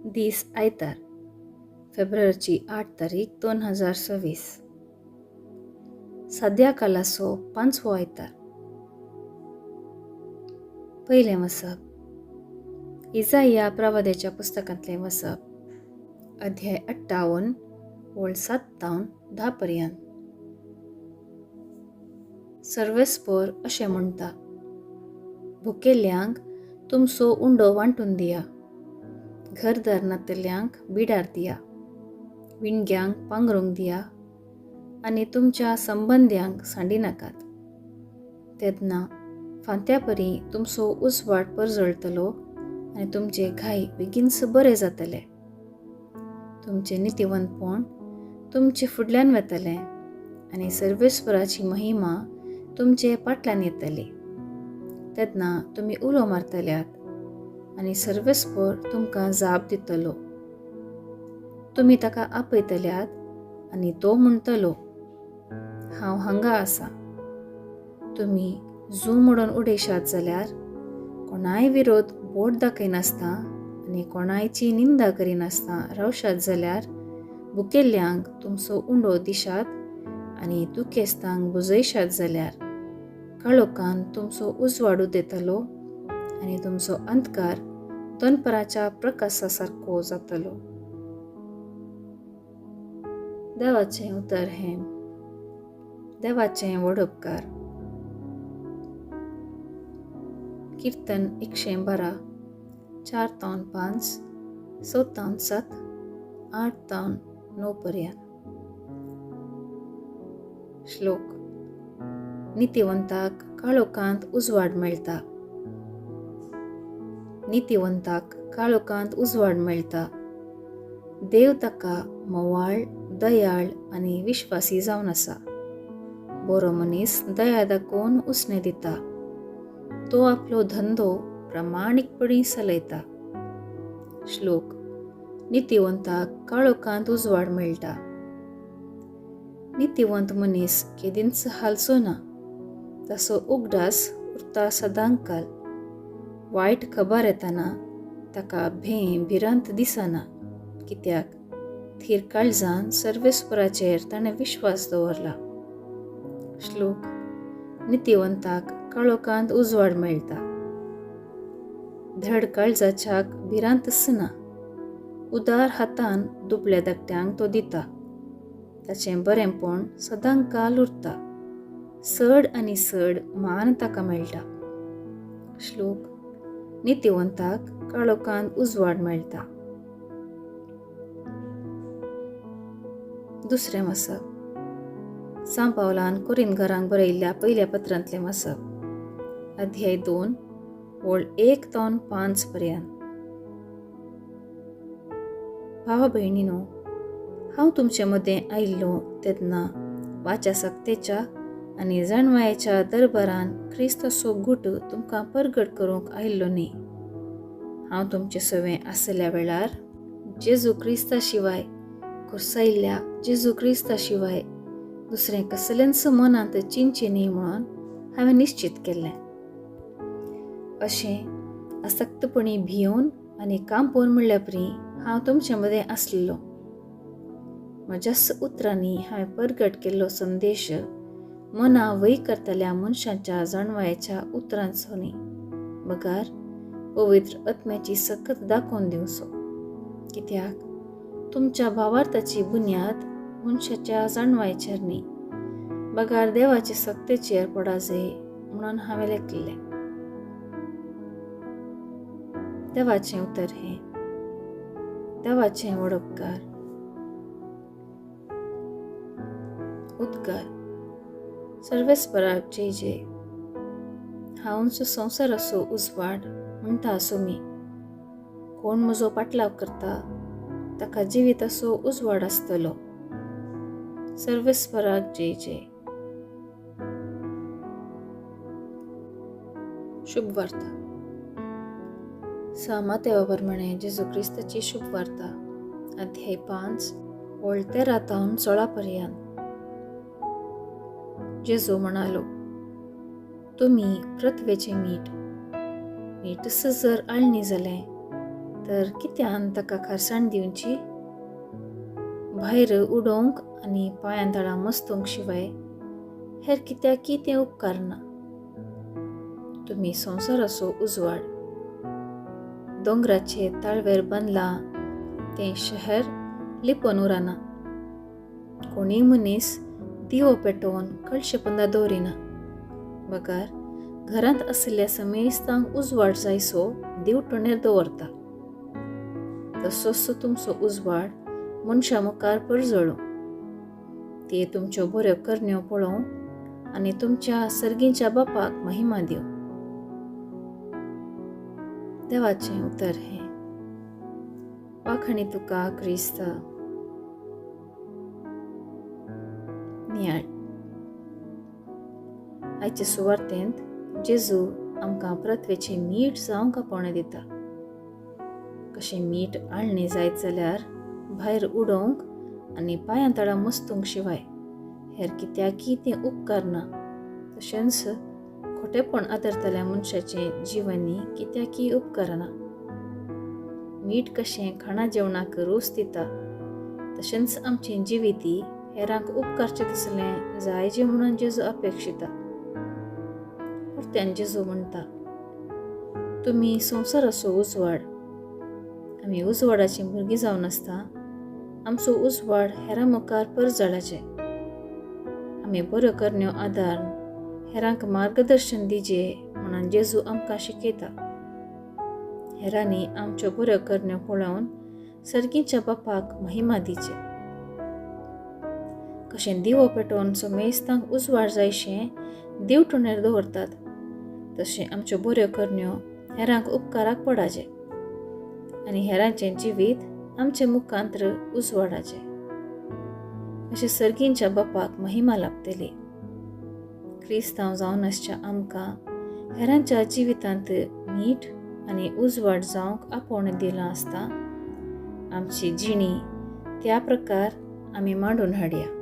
दीस आयतार फेब्रुवारीची 8 तारीख 2026 सद्याकालाचो 5वो आयतार. पयलें वसप इजाया प्रवाद्याच्या पुस्तकांतलें वसप अध्याय 58 ओळ 7 तावन 10 पर्यंत. सर्वेस्पर अशें म्हणटा, भुकेल्ल्यांक तुमचो उंडो वांटून दिया, घरदार नातल्ल्यांक बिडार दिया, विणग्यांक पांघरूंक दिया आनी तुमच्या संबंद्यांक सांडिनाकात. तेदना फांत्या परी तुमचो उजवाड परजळटलो आनी तुमचे घाई बेगीनच बरें जातलें. तुमचें नितिवंतपण तुमचे फुडल्यान वतलें आनी सर्वेस्पराची महिमा तुमचे फाटल्यान येतली. तेदना तुमी उलो मारतल्यात आनी सर्वेस्पर तुमकां जाप दितलो. तुमी ताका आपयतल्यात आनी तो म्हणटलो, हांव हांगा आसा. तुमी जू म्हणून उडयशात जाल्यार कोणाय विरोध बोट दाखयनासता आनी कोणायची निंदा करिनासता रावशात जाल्यार भुकेल्ल्यांक तुमचो उंडो दिशात आनी दुखेस्तांक बुजयशात जाल्यार काळोखान तुमचो उजवाड उदेतलो आनी तुमचो अंधकार दनपराच्या प्रकाशा सारको जातलो. देवाचें उतर हें. देवाचें व्हड उपकार. कीर्तन 112 4 तावन 5 6 तावन 7 8 तावन 9 पर्यंत. श्लोक. नितिवंताक काळोखांत उजवाड मेळटा. नितिवंताक काळोखांत उजवाड मेळटा. देव ताका मोवाळ, दयाळ आनी विश्वासी जावन आसा. बरो मनीस दया दाखोवन उसने दिता. तो आपलो धंदो प्रामाणीकपणी चलयता. श्लोक. नितिवंताक काळोखांत उजवाड मेळटा. नितिवंत मनीस केदींच हालचो ना. ताचो उगडास उरता सदांकाल. वायट खबर येतना ताका भिरांत दिसना, कित्याक थीर काळजान सर्वेस्पराचेर ताणें विश्वास दवरला. श्लोक. नितिवंताक काळोखांत उजवाड मेळटा. धड काळजाच्याक भिरांत आसना. उदार हातान दुबळ्या धाकट्यांक तो दिता. ताचें बरेंपण सदांकाल उरता. चड आनी चड मान ताका मेळटा. श्लोक. नितिवंताक काळोखांत उजवाड मेळटा. दुसरें वसप. सांत पावलान कोरिंथकारांक बरयल्ल्या पयल्या पत्रांतलें वसप अध्याय 2 ओळ 1 तावन 5 पर्यंत. भावा भयणीनो, हांव तुमचे मदें आयिल्लो तेदना वाचासक्तेच्या आनी जाणवायेच्या दरबारान क्रिस्ताचो गुट तुमकां परगट करूंक आयिल्लो न्ही. हांव तुमचे सवें आसल्या वेळार जेजू क्रिस्ता शिवाय, कुर्सायिल्ल्या जेजू क्रिस्ता शिवाय दुसरें कसलेंच मनांत चिंतचें न्ही म्हणून हांवें निश्चित केल्लें. अशें आसक्तपणी भियोन आनी कांपोवन म्हणल्या परी हांव तुमचे मदें आसलेलो. म्हज्याच उतरांनी हांवें परगट केल्लो संदेश मना वय करतल्या मनशांच्या जाणवायेच्या उतरांचो न्ही, बगार पवित्र आत्म्याची सकत दाखोवन दिवचो. कित्याक तुमच्या भावार्थाची बुन्याद मनशाच्या जाणवायेचेर न्ही, बगार देवाचे सक्तेचेर पडा जाय म्हणून हांवें लेखिल्लें. देवाचें उतर हें. देवाचें व्हड उपकार. उद्गार. सर्वेस्पराक जय जय. हांवच संवसाराचो उजवाड म्हणटा आसूं मी. कोण म्हजो पाटलाव करता ताका जिविताचो उजवाड आसतलो. सर्वेस्पराक जय जय. शुभ वार्ता. मातेवा प्रमाणे जेजू क्रिस्ताची शुभ वार्ता अध्याय 5 ओळ 13 तावन 16 पर्यंत. जेजू म्हणालो, तुमी पृथ्वेचें मीठ. मीठच जर आळणी जालें तर कित्यान ताका खारसाण दिवची, भायर उडोवंक आनी पांयां तळा मस्तूंक शिवाय हेर कित्याकी तें उपकार ना. तुमी संवसाराचो उजवाड, दोंगराचे ताळवेर बांदलां तें शहर लिपोन उरना. कोणी मनीस दिवो पेटोवन कळशे पोंदा दवरिना. बगार घरांत आशिल्ल्या समेस्तांक उजवाड जायसो दिवटोणेर दवरता. तसोच तुमचो उजवाड मनशां मुखार परजळो. ती तुमच्यो बऱ्यो करण्यो पळोवं आनी तुमच्या सर्गीच्या बापाक महिमा दिवं. देवाचें उतर हें. वाखणी तुका क्रिस्त. नियाळ. आयचे सुवार्तेंत जेजू आमकां प्रत्वेचें मीठ जावंक आपोवणें दिता. कशें मीठ आळणें जायत जाल्यार भायर उडोवंक आनी पांयां तळा मस्तूंक शिवाय हेर कित्याकी तें उपकार ना. तशेंच खोटेपण आदरतल्या मनशाचें जिवनय कित्याकी उपकारना. मीठ कशें खाणा जेवणाक रूच दिता, तशेंच आमचें जिवितय हेरांक उपकारचें दिसलें जायचें म्हणून जेजू अपेक्षिता. परत्यान जेजू म्हणटा, तुमी संवसाराचो उजवाड. आमी उजवाडाची भुरगीं जावन आसता आमचो उजवाड हेरां मुखार परजळाचे. आमी बऱ्यो करण्यो आदार हेरांक मार्गदर्शन दिजे म्हणून जेजू आमकां शिकयता. हेरांनी आमच्यो बऱ्यो करण्यो पळोवन सर्गीच्या बापाक महिमा दिचे. कशें दिवो पेटोवन समेस्तांक उजवाड जायशें दिवटोणेर दवरतात, तशें आमच्यो बऱ्यो करण्यो हेरांक उपकाराक पडाचे आनी हेरांचें जिवीत आमचे मुखांत्र उजवाडाचे. अशें सर्गीच्या बापाक महिमा लाभतली. क्रिस्तांव जावन आसच्या आमकां हेरांच्या जिवितांत मीठ आनी उजवाड जावंक आपोवणें दिलां आसता. आमची जिणी त्या प्रकार आमी मांडून हाडया.